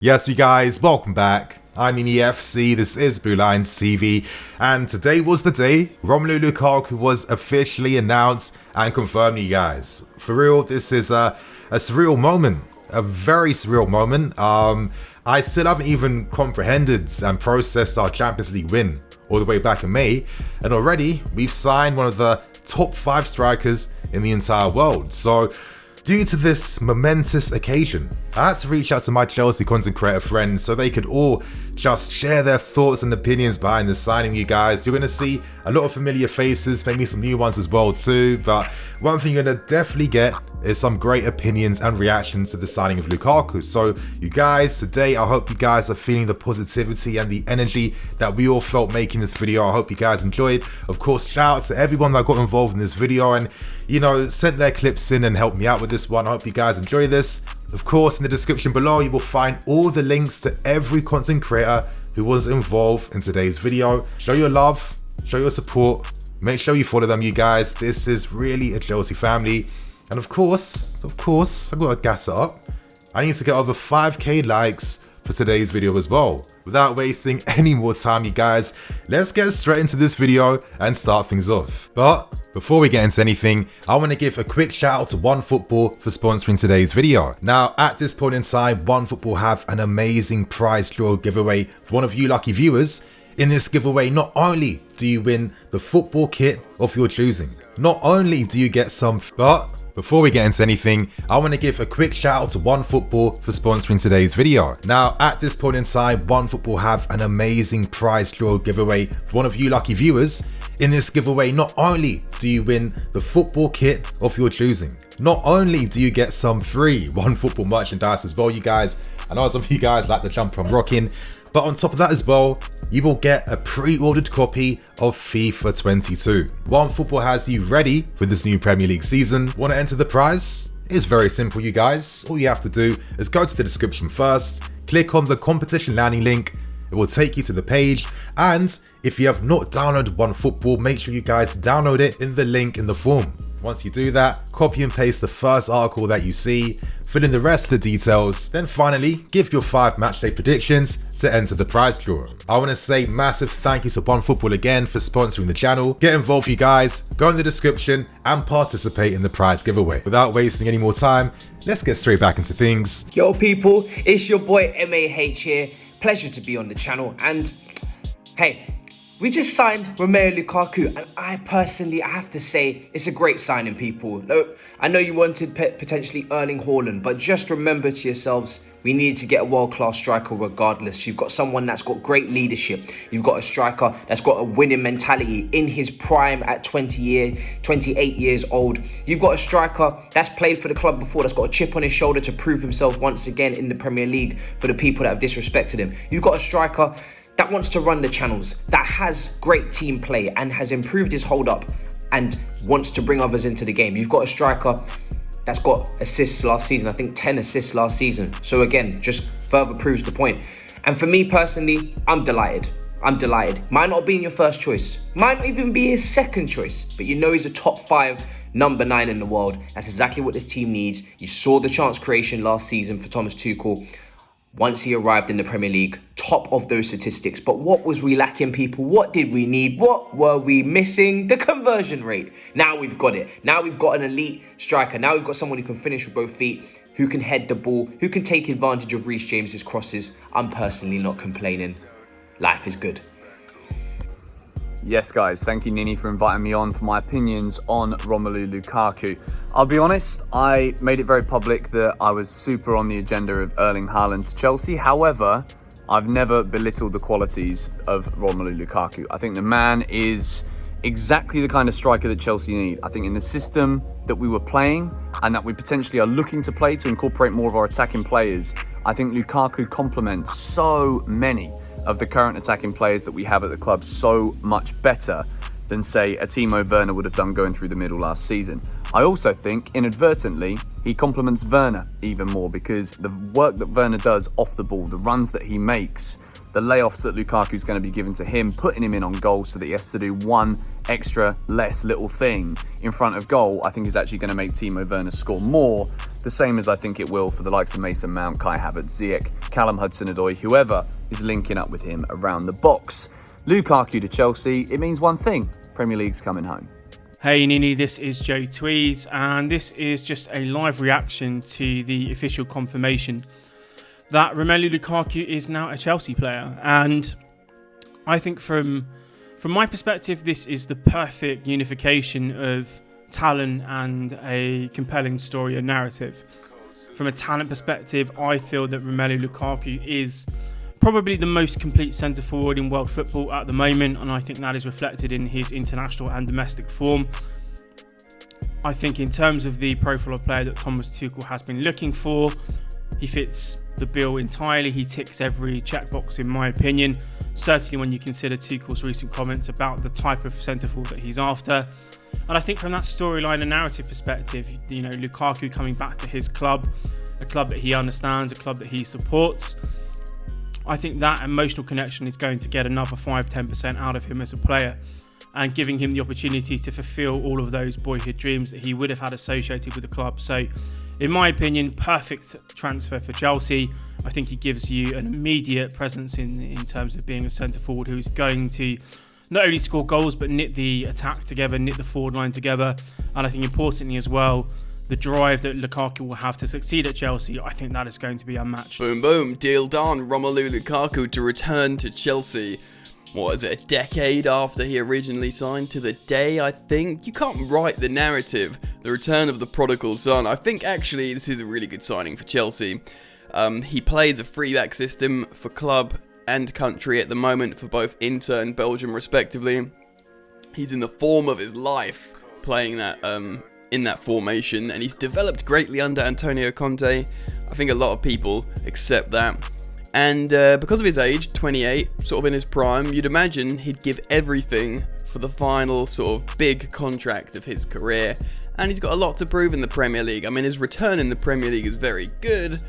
Yes, you guys, welcome back. I'm in EFC, this is Blue Lions TV, and today was the day Romelu Lukaku was officially announced and confirmed, you guys. For real, this is a surreal moment, a very surreal moment. I still haven't even comprehended and processed our Champions League win all the way back in May, and already we've signed one of the top 5 strikers in the entire world. So, due to this momentous occasion, I had to reach out to my Chelsea content creator friends so they could all just share their thoughts and opinions behind the signing, you guys. You're going to see a lot of familiar faces, maybe some new ones as well too, but one thing you're going to definitely get is some great opinions and reactions to the signing of Lukaku. So you guys, today I hope you guys are feeling the positivity and the energy that we all felt making this video. I hope you guys enjoyed. Of course, shout out to everyone that got involved in this video and, you know, sent their clips in and helped me out with this one. I hope you guys enjoy this. Of course, in the description below, you will find all the links to every content creator who was involved in today's video. Show your love, show your support, make sure you follow them, you guys. This is really a Chelsea family. And of course, I've got to gas it up. I need to get over 5k likes for today's video as well. Without wasting any more time, you guys, let's get straight into this video and start things off. But before we get into anything, I want to give a quick shout out to OneFootball for sponsoring today's video. Now, at this point in time, OneFootball have an amazing prize draw giveaway for one of you lucky viewers. In this giveaway, not only do you win the football kit of your choosing, not only do you get some, but before we get into anything, I want to give a quick shout out to OneFootball for sponsoring today's video. Now, at this point in time, OneFootball have an amazing prize draw giveaway for one of you lucky viewers. In this giveaway, not only do you win the football kit of your choosing, not only do you get some free OneFootball merchandise as well, you guys. I know some of you guys like the jumper I'm rocking, but on top of that as well, you will get a pre-ordered copy of FIFA 22. OneFootball has you ready for this new Premier League season. Want to enter the prize? It's very simple, you guys. All you have to do is go to the description first, click on the competition landing link. It will take you to the page, and if you have not downloaded OneFootball, make sure you guys download it in the link in the form. Once you do that, copy and paste the first article that you see, fill in the rest of the details, then finally give your 5 matchday predictions to enter the prize draw. I want to say massive thank you to OneFootball again for sponsoring the channel. Get involved, you guys, go in the description and participate in the prize giveaway. Without wasting any more time, let's get straight back into things. Yo people, it's your boy MAH here. Pleasure to be on the channel, and hey, we just signed Romelu Lukaku, and I have to say it's a great signing, people. Look, I know you wanted potentially Erling Haaland, but just remember to yourselves, we needed to get a world-class striker regardless. You've got someone that's got great leadership. You've got a striker that's got a winning mentality in his prime at 28 years old. You've got a striker that's played for the club before, that's got a chip on his shoulder to prove himself once again in the Premier League for the people that have disrespected him. You've got a striker that wants to run the channels, that has great team play and has improved his hold-up and wants to bring others into the game. You've got a striker that's got assists last season, I think 10 assists last season. So again, just further proves the point. And for me personally, I'm delighted. Might not be your first choice, might not even be his second choice, but you know he's a top 5 number 9 in the world. That's exactly what this team needs. You saw the chance creation last season for Thomas Tuchel. Once he arrived in the Premier League, top of those statistics. But what was we lacking, people? What did we need? What were we missing? The conversion rate. Now we've got it. Now we've got an elite striker. Now we've got someone who can finish with both feet, who can head the ball, who can take advantage of Reece James's crosses. I'm personally not complaining. Life is good. Yes, guys, thank you, Nini, for inviting me on for my opinions on Romelu Lukaku. I'll be honest, I made it very public that I was super on the agenda of Erling Haaland to Chelsea. However, I've never belittled the qualities of Romelu Lukaku. I think the man is exactly the kind of striker that Chelsea need. I think in the system that we were playing and that we potentially are looking to play to incorporate more of our attacking players, I think Lukaku complements so many of the current attacking players that we have at the club so much better than, say, a Timo Werner would have done going through the middle last season. I also think, inadvertently, he complements Werner even more because the work that Werner does off the ball, the runs that he makes, the layoffs that Lukaku's going to be given to him, putting him in on goal so that he has to do one extra less little thing in front of goal, I think is actually going to make Timo Werner score more the same as I think it will for the likes of Mason Mount, Kai Havertz, Ziyech, Callum Hudson-Odoi, whoever is linking up with him around the box. Lukaku to Chelsea, it means one thing: Premier League's coming home. Hey Nini, this is Joe Tweeds, and this is just a live reaction to the official confirmation that Romelu Lukaku is now a Chelsea player. And I think from my perspective, this is the perfect unification of talent and a compelling story and narrative. From a talent perspective, I feel that Romelu Lukaku is probably the most complete centre forward in world football at the moment, and I think that is reflected in his international and domestic form. I think in terms of the profile of player that Thomas Tuchel has been looking for, he fits the bill entirely. He ticks every checkbox in my opinion, certainly when you consider Tuchel's recent comments about the type of centre forward that he's after. And I think from that storyline and narrative perspective, you know, Lukaku coming back to his club, a club that he understands, a club that he supports, I think that emotional connection is going to get another 5-10% out of him as a player, and giving him the opportunity to fulfill all of those boyhood dreams that he would have had associated with the club. So in my opinion, perfect transfer for Chelsea. I think he gives you an immediate presence in terms of being a centre forward who's going to not only score goals but knit the attack together, knit the forward line together. And I think importantly as well, the drive that Lukaku will have to succeed at Chelsea, I think that is going to be unmatched. Boom, boom, deal done. Romelu Lukaku to return to Chelsea. What is it, a decade after he originally signed to the day, I think? You can't write the narrative, the return of the prodigal son. I think actually this is a really good signing for Chelsea. He plays a free-back system for club and country at the moment for both Inter and Belgium respectively. He's in the form of his life playing that in that formation, and he's developed greatly under Antonio Conte. I think a lot of people accept that. And because of his age, 28, sort of in his prime, you'd imagine he'd give everything for the final sort of big contract of his career. And he's got a lot to prove in the Premier League. I mean, his return in the Premier League is very good,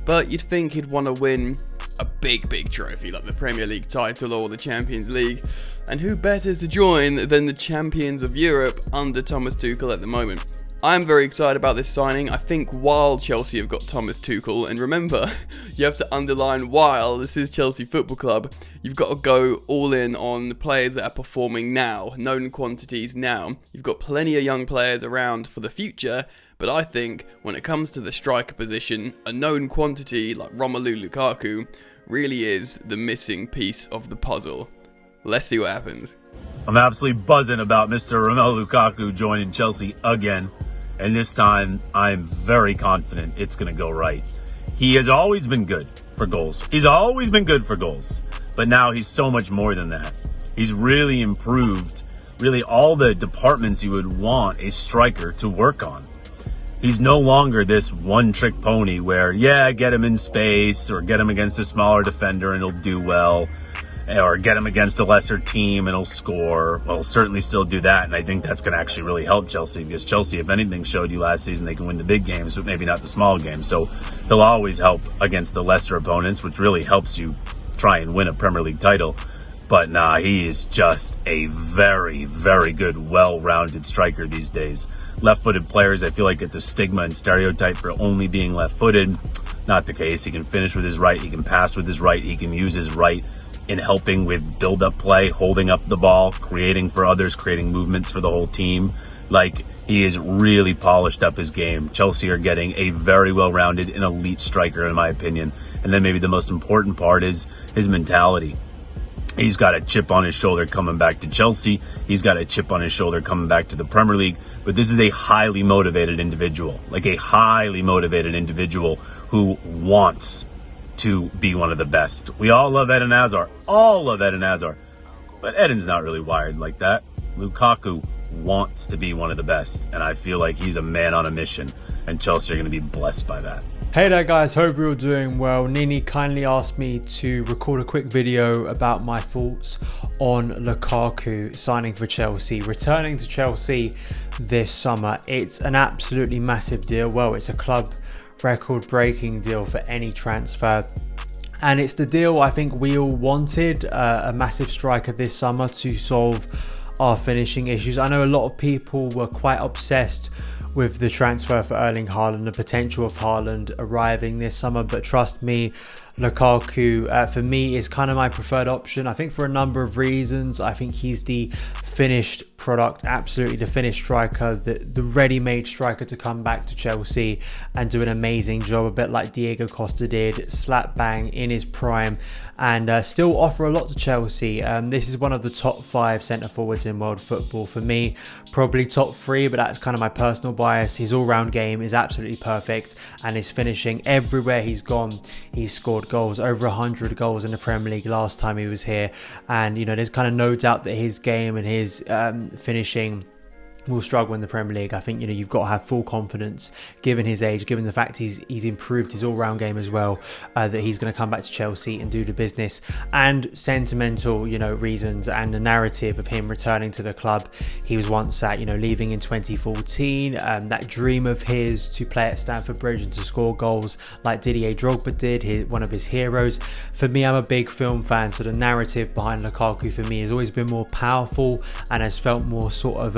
but you'd think he'd want to win a big trophy like the Premier League title or the Champions League. And who better to join than the champions of Europe under Thomas Tuchel at the moment? I'm very excited about this signing. I think while Chelsea have got Thomas Tuchel, and remember, you have to underline while, this is Chelsea Football Club, you've got to go all in on the players that are performing now, known quantities now. You've got plenty of young players around for the future, but I think when it comes to the striker position, a known quantity like Romelu Lukaku really is the missing piece of the puzzle. Let's see what happens. I'm absolutely buzzing about Mr. Romelu Lukaku joining Chelsea again. And this time, I'm very confident it's going to go right. He has always been good for goals. He's always been good for goals. But now he's so much more than that. He's really improved really all the departments you would want a striker to work on. He's no longer this one-trick pony where, yeah, get him in space or get him against a smaller defender and he'll do well. Or get him against a lesser team and he'll score. Well, he'll certainly still do that, and I think that's going to actually really help Chelsea, because Chelsea, if anything, showed you last season they can win the big games, but maybe not the small games. So he'll always help against the lesser opponents, which really helps you try and win a Premier League title. But nah, he is just a very, very good, well-rounded striker these days. Left-footed players, I feel like, get the stigma and stereotype for only being left-footed. Not the case. He can finish with his right, he can pass with his right, he can use his right in helping with build-up play, holding up the ball, creating for others, creating movements for the whole team. Like, he has really polished up his game. Chelsea are getting a very well-rounded and elite striker, in my opinion. And then maybe the most important part is his mentality. He's got a chip on his shoulder coming back to Chelsea. He's got a chip on his shoulder coming back to the Premier League. But this is a highly motivated individual, like a highly motivated individual who wants to be one of the best. We all love Eden Hazard. All love Eden Hazard. But Eden's not really wired like that. Lukaku wants to be one of the best. And I feel like he's a man on a mission. And Chelsea are going to be blessed by that. Hey there guys, hope you're all doing well. Nini kindly asked me to record a quick video about my thoughts on Lukaku signing for Chelsea, returning to Chelsea this summer. It's an absolutely massive deal. Well, it's a club record-breaking deal for any transfer, and it's the deal I think we all wanted, a massive striker this summer to solve our finishing issues. I know a lot of people were quite obsessed with the transfer for Erling Haaland, the potential of Haaland arriving this summer, but trust me, Lukaku for me is kind of my preferred option. I think for a number of reasons. I think he's the finished product, absolutely the finished striker, the ready-made striker to come back to Chelsea and do an amazing job, a bit like Diego Costa did, slap bang in his prime, and still offer a lot to Chelsea. This is one of the top 5 centre forwards in world football for me, probably top 3, but that's kind of my personal bias. His all-round game is absolutely perfect, and his finishing everywhere he's gone, he's scored goals, over 100 goals in the Premier League last time he was here, and you know, there's kind of no doubt that his game and his finishing will struggle in the Premier League. I think, you know, you've got to have full confidence, given his age, given the fact he's improved his all-round game as well, that he's going to come back to Chelsea and do the business. And sentimental, you know, reasons and the narrative of him returning to the club he was once at, you know, leaving in 2014, that dream of his to play at Stamford Bridge and to score goals like Didier Drogba did, one of his heroes. For me, I'm a big film fan, so the narrative behind Lukaku for me has always been more powerful and has felt more sort of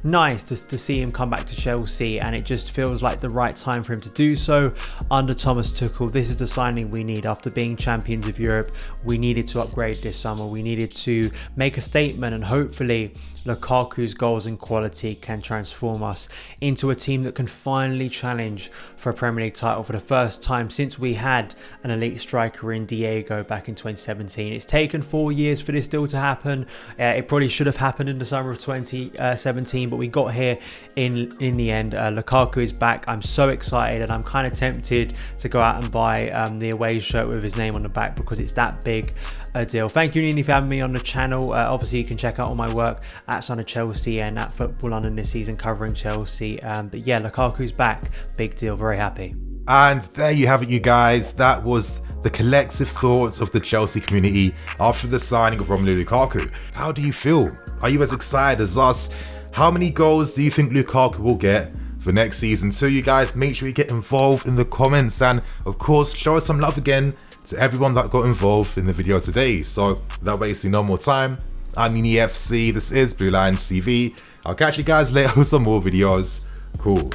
nice to see him come back to Chelsea, and it just feels like the right time for him to do so under Thomas Tuchel. This is the signing we need after being champions of Europe. We needed to upgrade this summer. We needed to make a statement, and hopefully Lukaku's goals and quality can transform us into a team that can finally challenge for a Premier League title for the first time since we had an elite striker in Diego back in 2017. It's taken 4 years for this deal to happen. It probably should have happened in the summer of 2017, but we got here in the end. Lukaku is back. I'm so excited, and I'm kind of tempted to go out and buy the away shirt with his name on the back because it's that big a deal. Thank you, Nini, for having me on the channel. Obviously, you can check out all my work at SonOfChelsea and at Football London this season covering Chelsea. But yeah, Lukaku's back. Big deal. Very happy. And there you have it, you guys. That was the collective thoughts of the Chelsea community after the signing of Romelu Lukaku. How do you feel? Are you as excited as us? How many goals do you think Lukaku will get for next season? So you guys, make sure you get involved in the comments, and of course show us some love again to everyone that got involved in the video today. So without wasting no more time, I'm EFC, this is Blue Lions TV. I'll catch you guys later with some more videos. Cool.